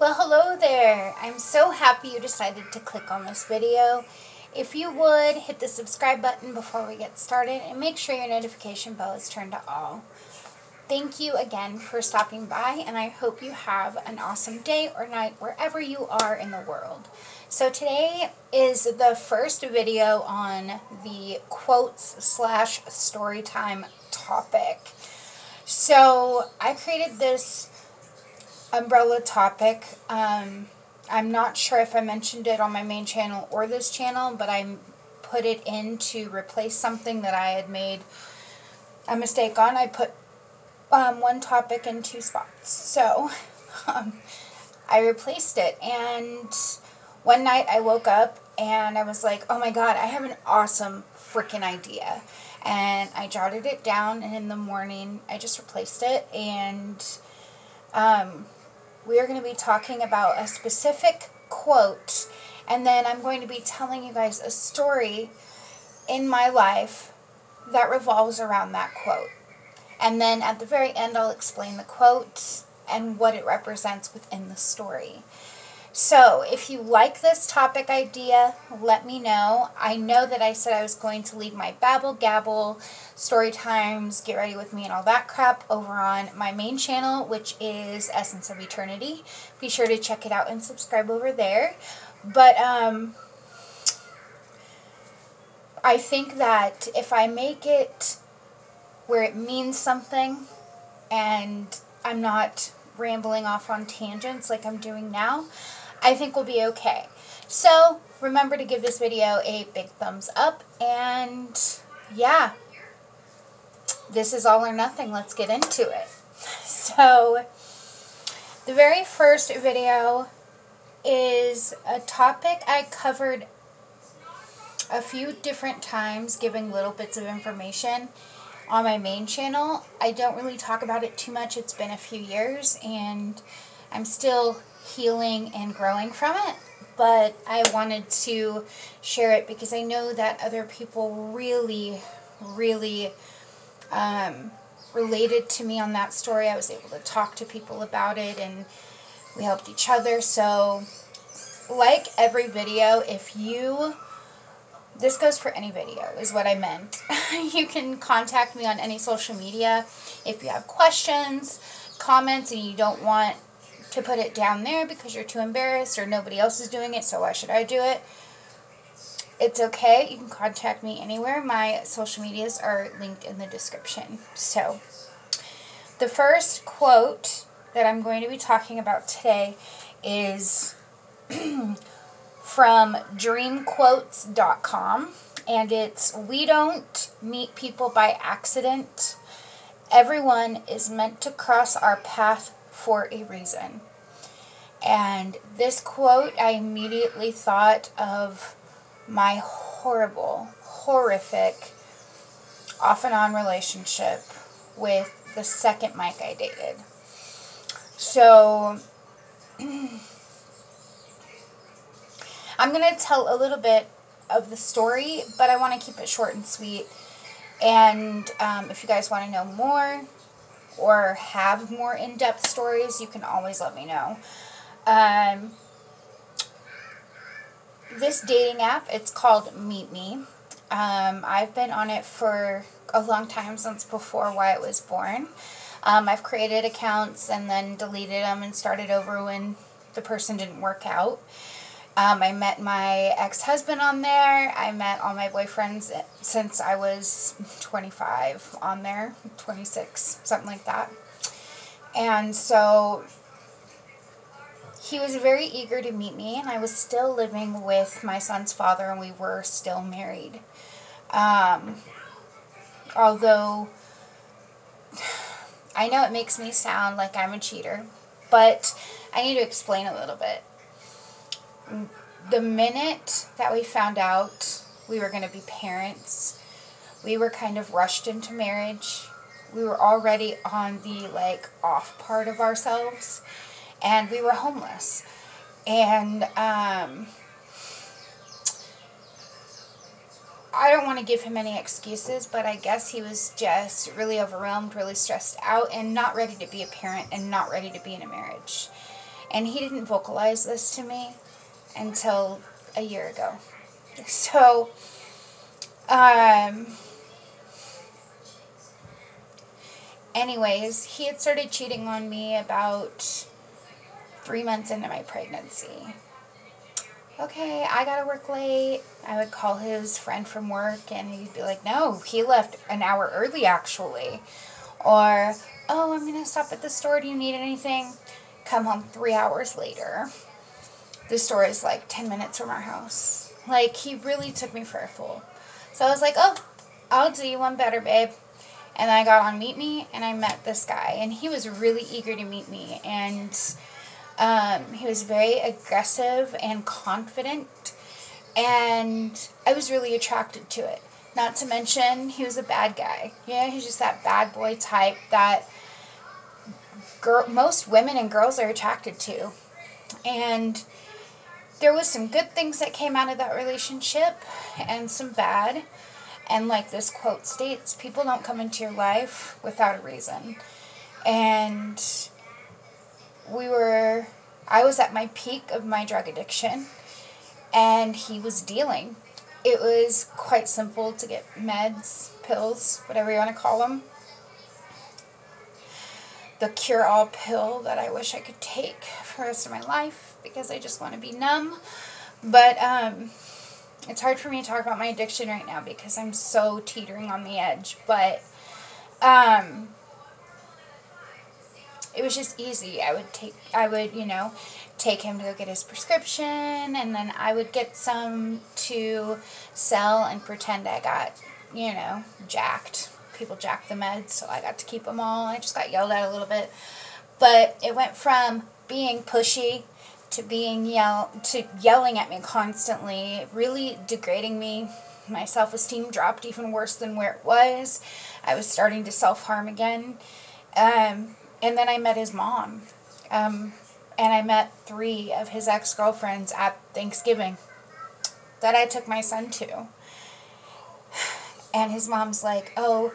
Well, hello there. I'm so happy you decided to click on this video. If you would, hit the subscribe button before we get started and make sure your notification bell is turned to all. Thank you again for stopping by, and I hope you have an awesome day or night wherever you are in the world. So today is the first video on the quotes / story time topic. So I created this umbrella topic. I'm not sure if I mentioned it on my main channel or this channel, but I put it in to replace something that I had made a mistake on. I put one topic in two spots. So I replaced it, and one night I woke up and I was like, oh my god, I have an awesome freaking idea. And I jotted it down, and in the morning I just replaced it, and we are going to be talking about a specific quote, and then I'm going to be telling you guys a story in my life that revolves around that quote. And then at the very end, I'll explain the quote and what it represents within the story. So if you like this topic idea, let me know. I know that I said I was going to leave my babble gabble, story times, get ready with me, and all that crap over on my main channel, which is Essence of Eternity. Be sure to check it out and subscribe over there. But I think that if I make it where it means something and I'm not rambling off on tangents like I'm doing now, I think we'll be okay. So remember to give this video a big thumbs up, and yeah, this is all or nothing. Let's get into it. So the very first video is a topic I covered a few different times, giving little bits of information on my main channel. I don't really talk about it too much. It's been a few years and I'm still healing and growing from it, but I wanted to share it because I know that other people really related to me on that story. I was able to talk to people about it and we helped each other. So like every video, this goes for any video, is what I meant. You can contact me on any social media if you have questions, comments, and you don't want to put it down there because you're too embarrassed or nobody else is doing it, so why should I do it? It's okay. You can contact me anywhere. My social medias are linked in the description. So the first quote that I'm going to be talking about today is from dreamquotes.com, and it's, "We don't meet people by accident. Everyone is meant to cross our path for a reason." And this quote, I immediately thought of my horrific off and on relationship with the second Mike I dated. So I'm going to tell a little bit of the story, but I want to keep it short and sweet. And if you guys want to know more or have more in-depth stories, you can always let me know. This dating app, it's called Meet Me. I've been on it for a long time, since before Wyatt was born. I've created accounts and then deleted them and started over when the person didn't work out. I met my ex-husband on there. I met all my boyfriends since I was 25 on there, 26, something like that. And so he was very eager to meet me, and I was still living with my son's father, and we were still married. Although I know it makes me sound like I'm a cheater, but I need to explain a little bit. The minute that we found out we were going to be parents, we were kind of rushed into marriage. We were already on the off part of ourselves, and we were homeless. And I don't want to give him any excuses, but I guess he was just really overwhelmed, really stressed out, and not ready to be a parent and not ready to be in a marriage. And he didn't vocalize this to me until a year ago. So, anyways, he had started cheating on me about 3 months into my pregnancy. Okay, I gotta work late. I would call his friend from work and he'd be like, no, he left an hour early actually. Or, oh, I'm gonna stop at the store. Do you need anything? Come home 3 hours later. The store is like 10 minutes from our house. Like, he really took me for a fool. So I was like, oh, I'll do you one better, babe. And I got on Meet Me and I met this guy. And he was really eager to meet me. And he was very aggressive and confident, and I was really attracted to it. Not to mention, he was a bad guy. Yeah, he's just that bad boy type that most women and girls are attracted to. And there was some good things that came out of that relationship, and some bad. And like this quote states, people don't come into your life without a reason. And I was at my peak of my drug addiction, and he was dealing. It was quite simple to get meds, pills, whatever you want to call them. The cure-all pill that I wish I could take for the rest of my life because I just want to be numb. But it's hard for me to talk about my addiction right now because I'm so teetering on the edge. But it was just easy. I would take him to go get his prescription, and then I would get some to sell and pretend I got, jacked. People jacked the meds, so I got to keep them all. I just got yelled at a little bit. But it went from being pushy to yelling at me constantly, really degrading me. My self-esteem dropped even worse than where it was. I was starting to self-harm again. And then I met his mom. And I met 3 of his ex-girlfriends at Thanksgiving that I took my son to. And his mom's like, oh,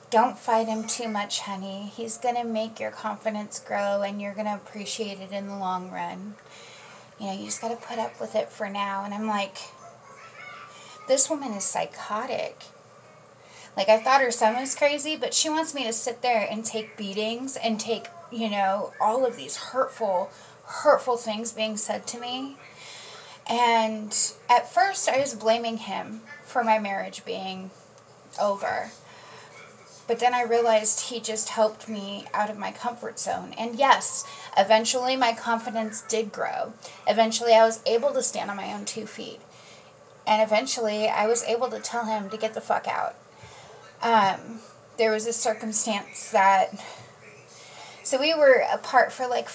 don't fight him too much, honey. He's going to make your confidence grow, and you're going to appreciate it in the long run. You just got to put up with it for now. And I'm like, this woman is psychotic. Like, I thought her son was crazy, but she wants me to sit there and take beatings and take, all of these hurtful things being said to me. And at first I was blaming him for my marriage being over. But then I realized he just helped me out of my comfort zone. And yes, eventually my confidence did grow. Eventually I was able to stand on my own 2 feet. And eventually I was able to tell him to get the fuck out. There was a circumstance so we were apart for like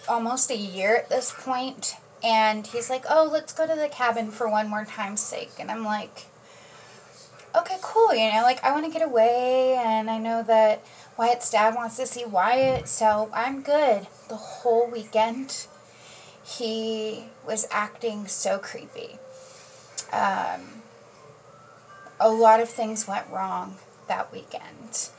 almost a year at this point, and he's like, oh, let's go to the cabin for one more time's sake. And I'm like, okay, cool, I want to get away, and I know that Wyatt's dad wants to see Wyatt, so I'm good. The whole weekend, he was acting so creepy. A lot of things went wrong that weekend.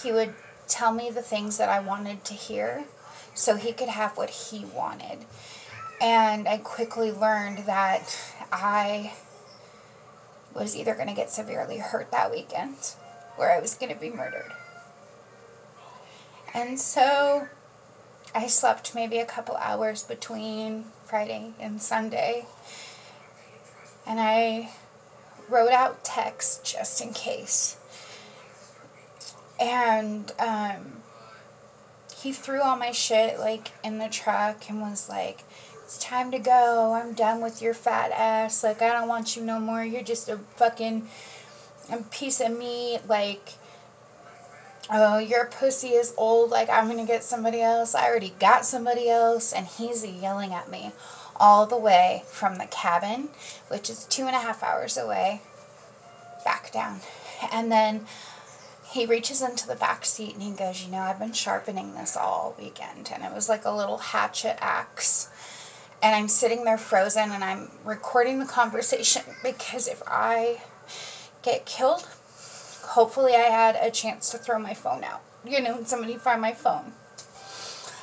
He would tell me the things that I wanted to hear so he could have what he wanted. And I quickly learned that I was either going to get severely hurt that weekend or I was going to be murdered. And so I slept maybe a couple hours between Friday and Sunday. And I wrote out texts just in case. And he threw all my shit in the truck and was like, it's time to go. I'm done with your fat ass. I don't want you no more. You're just a fucking piece of meat. Oh, your pussy is old. I'm going to get somebody else. I already got somebody else. And he's yelling at me all the way from the cabin, which is 2.5 hours away, back down. And then he reaches into the back seat and he goes, I've been sharpening this all weekend. And it was like a little hatchet axe. And I'm sitting there frozen and I'm recording the conversation because if I get killed, hopefully I had a chance to throw my phone out. somebody find my phone.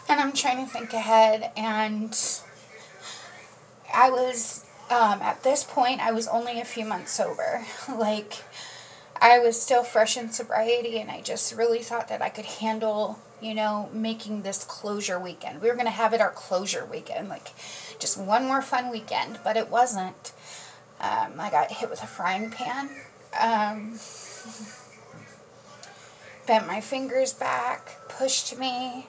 And I'm trying to think ahead, and I was, at this point, I was only a few months sober. Like, I was still fresh in sobriety, and I just really thought that I could handle, making this closure weekend. We were going to have it our closure weekend, like, just one more fun weekend, but it wasn't. I got hit with a frying pan, bent my fingers back, pushed me,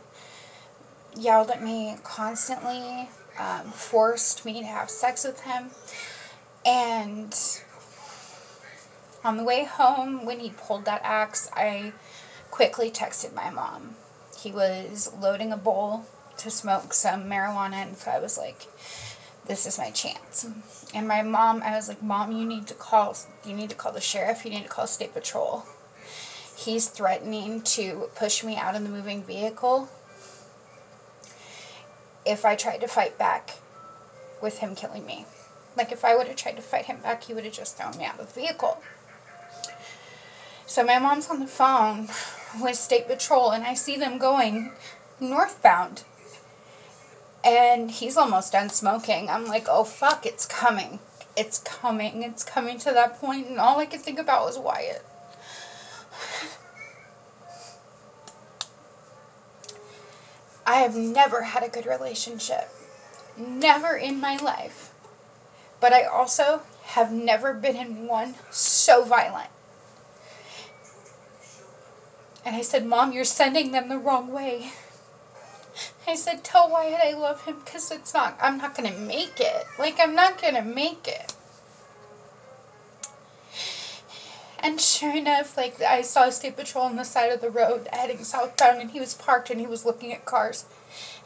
yelled at me constantly, forced me to have sex with him, and on the way home, when he pulled that axe, I quickly texted my mom. He was loading a bowl to smoke some marijuana, and so I was like, this is my chance. And my mom, I was like, Mom, you need to call the sheriff, you need to call State Patrol. He's threatening to push me out of the moving vehicle if I tried to fight back with him killing me. Like, if I would have tried to fight him back, he would have just thrown me out of the vehicle. So my mom's on the phone with State Patrol, and I see them going northbound. And he's almost done smoking. I'm like, oh fuck, it's coming. It's coming. It's coming to that point, and all I could think about was Wyatt. I have never had a good relationship. Never in my life. But I also have never been in one so violent. And I said, Mom, you're sending them the wrong way. I said, tell Wyatt I love him, because I'm not going to make it. Like, I'm not going to make it. And sure enough, like, I saw State Patrol on the side of the road heading southbound, and he was parked and he was looking at cars.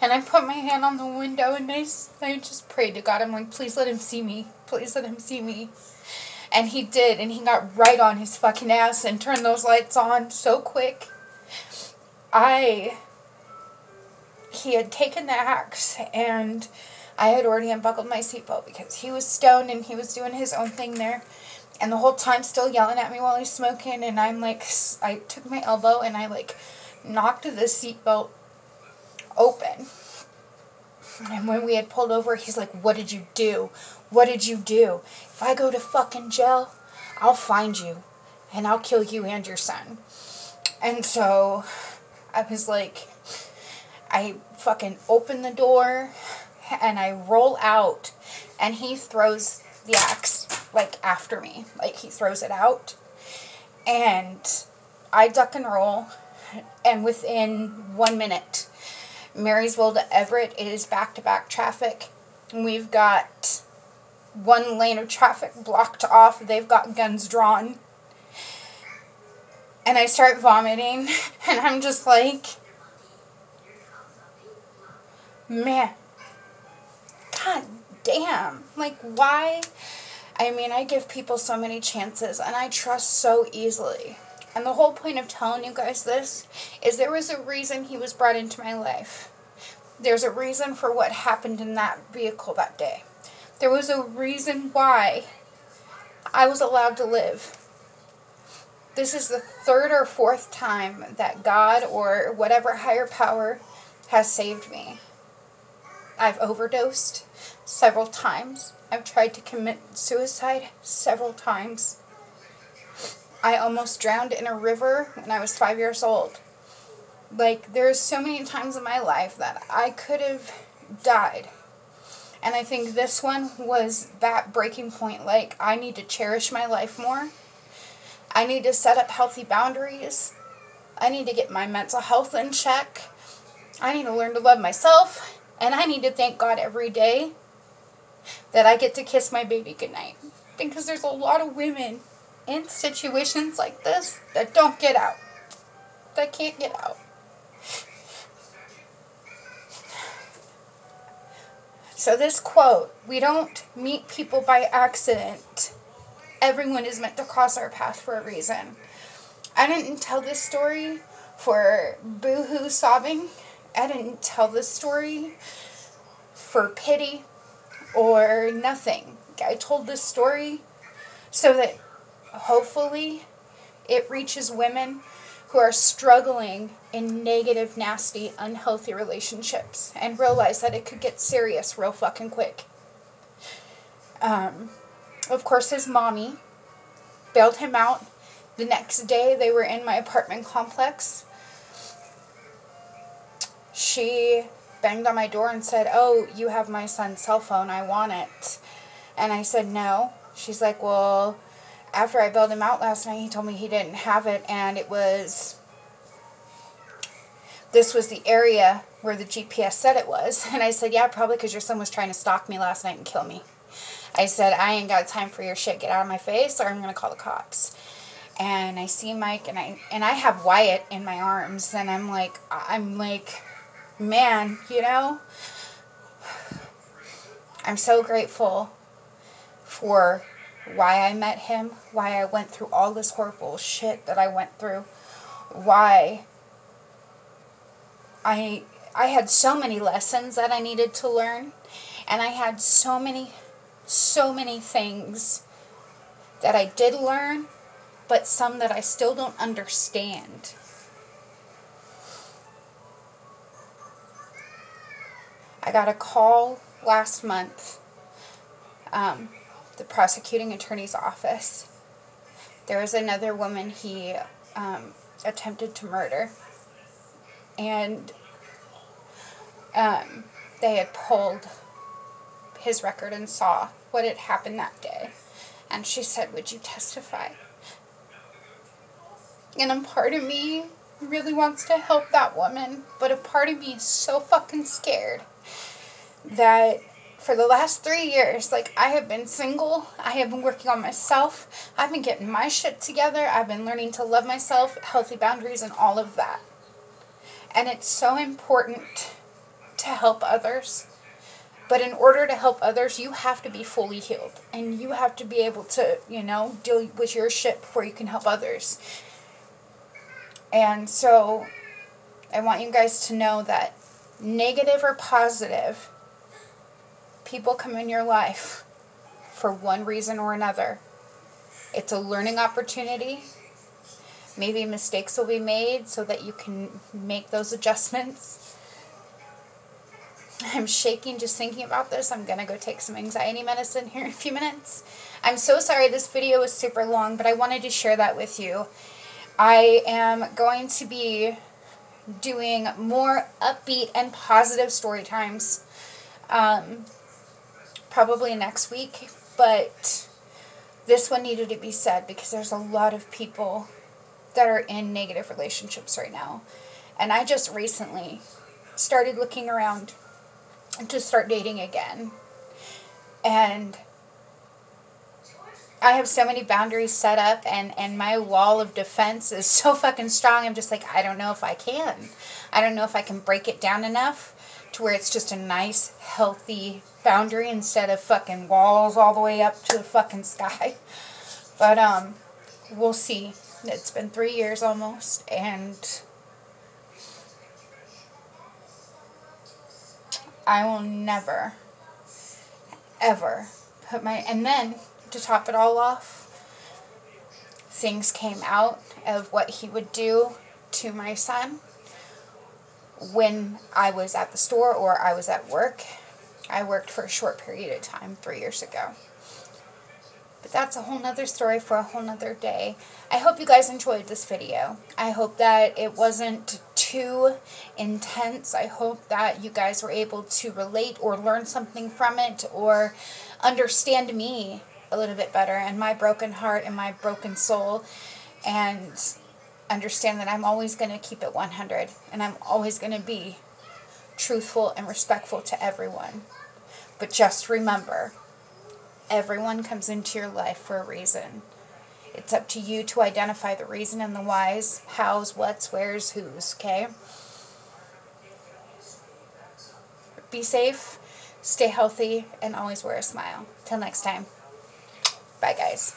And I put my hand on the window, and I just prayed to God. I'm like, please let him see me. Please let him see me. And he did, and he got right on his fucking ass and turned those lights on so quick. He had taken the axe, and I had already unbuckled my seatbelt because he was stoned and he was doing his own thing there. And the whole time still yelling at me while he's smoking, and I'm like, I took my elbow and I like knocked the seatbelt open. And when we had pulled over, he's like, what did you do? What did you do? If I go to fucking jail, I'll find you and I'll kill you and your son. And so I was like, I fucking open the door and I roll out, and he throws the axe like after me. Like, he throws it out, and I duck and roll, and within 1 minute, Marysville to Everett, it is back-to-back traffic. We've got one lane of traffic blocked off. They've got guns drawn. And I start vomiting, and I'm just like, man, god damn. Like, why? I mean, I give people so many chances, and I trust so easily. And the whole point of telling you guys this is there was a reason he was brought into my life. There's a reason for what happened in that vehicle that day. There was a reason why I was allowed to live. This is the third or fourth time that God or whatever higher power has saved me. I've overdosed several times. I've tried to commit suicide several times. I almost drowned in a river when I was 5 years old. Like, there's so many times in my life that I could have died. And I think this one was that breaking point. Like, I need to cherish my life more. I need to set up healthy boundaries. I need to get my mental health in check. I need to learn to love myself. And I need to thank God every day that I get to kiss my baby goodnight. Because there's a lot of women in situations like this that don't get out. That can't get out. So this quote, we don't meet people by accident. Everyone is meant to cross our path for a reason. I didn't tell this story for boo-hoo sobbing. I didn't tell this story for pity or nothing. I told this story so that hopefully it reaches women who are struggling in negative, nasty, unhealthy relationships and realize that it could get serious real fucking quick. Of course, his mommy bailed him out. The next day, they were in my apartment complex. She banged on my door and said, "Oh, you have my son's cell phone. I want it." And I said, "No." She's like, "Well, after I bailed him out last night, he told me he didn't have it, and this was the area where the GPS said it was." And I said, "Yeah, probably because your son was trying to stalk me last night and kill me." I said, "I ain't got time for your shit. Get out of my face or I'm going to call the cops." And I see Mike, and I have Wyatt in my arms, and I'm like, man, you know, I'm so grateful for why I met him, why I went through all this horrible shit that I went through, why I had so many lessons that I needed to learn, and I had so many things that I did learn, but some that I still don't understand. I got a call last month, the prosecuting attorney's office. There was another woman he attempted to murder, and they had pulled his record and saw what had happened that day. And she said, "Would you testify?" And a part of me really wants to help that woman, but a part of me is so fucking scared that for the last 3 years, like, I have been single, I have been working on myself, I've been getting my shit together, I've been learning to love myself, healthy boundaries, and all of that. And it's so important to help others. But in order to help others, you have to be fully healed. And you have to be able to, you know, deal with your shit before you can help others. And so I want you guys to know that negative or positive, people come in your life for one reason or another. It's a learning opportunity. Maybe mistakes will be made so that you can make those adjustments. I'm shaking just thinking about this. I'm going to go take some anxiety medicine here in a few minutes. I'm so sorry this video was super long, but I wanted to share that with you. I am going to be doing more upbeat and positive story times probably next week, but this one needed to be said because there's a lot of people that are in negative relationships right now. And I just recently started looking around to start dating again. And I have so many boundaries set up, and my wall of defense is so fucking strong. I'm just like, I don't know if I can. I don't know if I can break it down enough to where it's just a nice, healthy boundary instead of fucking walls all the way up to the fucking sky. But, we'll see. It's been 3 years almost, and I will never, ever put and then, to top it all off, things came out of what he would do to my son when I was at the store or I was at work. I worked for a short period of time 3 years ago. But that's a whole nother story for a whole nother day. I hope you guys enjoyed this video. I hope that it wasn't too intense. I hope that you guys were able to relate or learn something from it or understand me a little bit better and my broken heart and my broken soul, and understand that I'm always going to keep it 100 and I'm always going to be truthful and respectful to everyone. But just remember, everyone comes into your life for a reason. It's up to you to identify the reason and the whys, hows, whats, wheres, whos, okay? Be safe, stay healthy, and always wear a smile. Till next time. Bye, guys.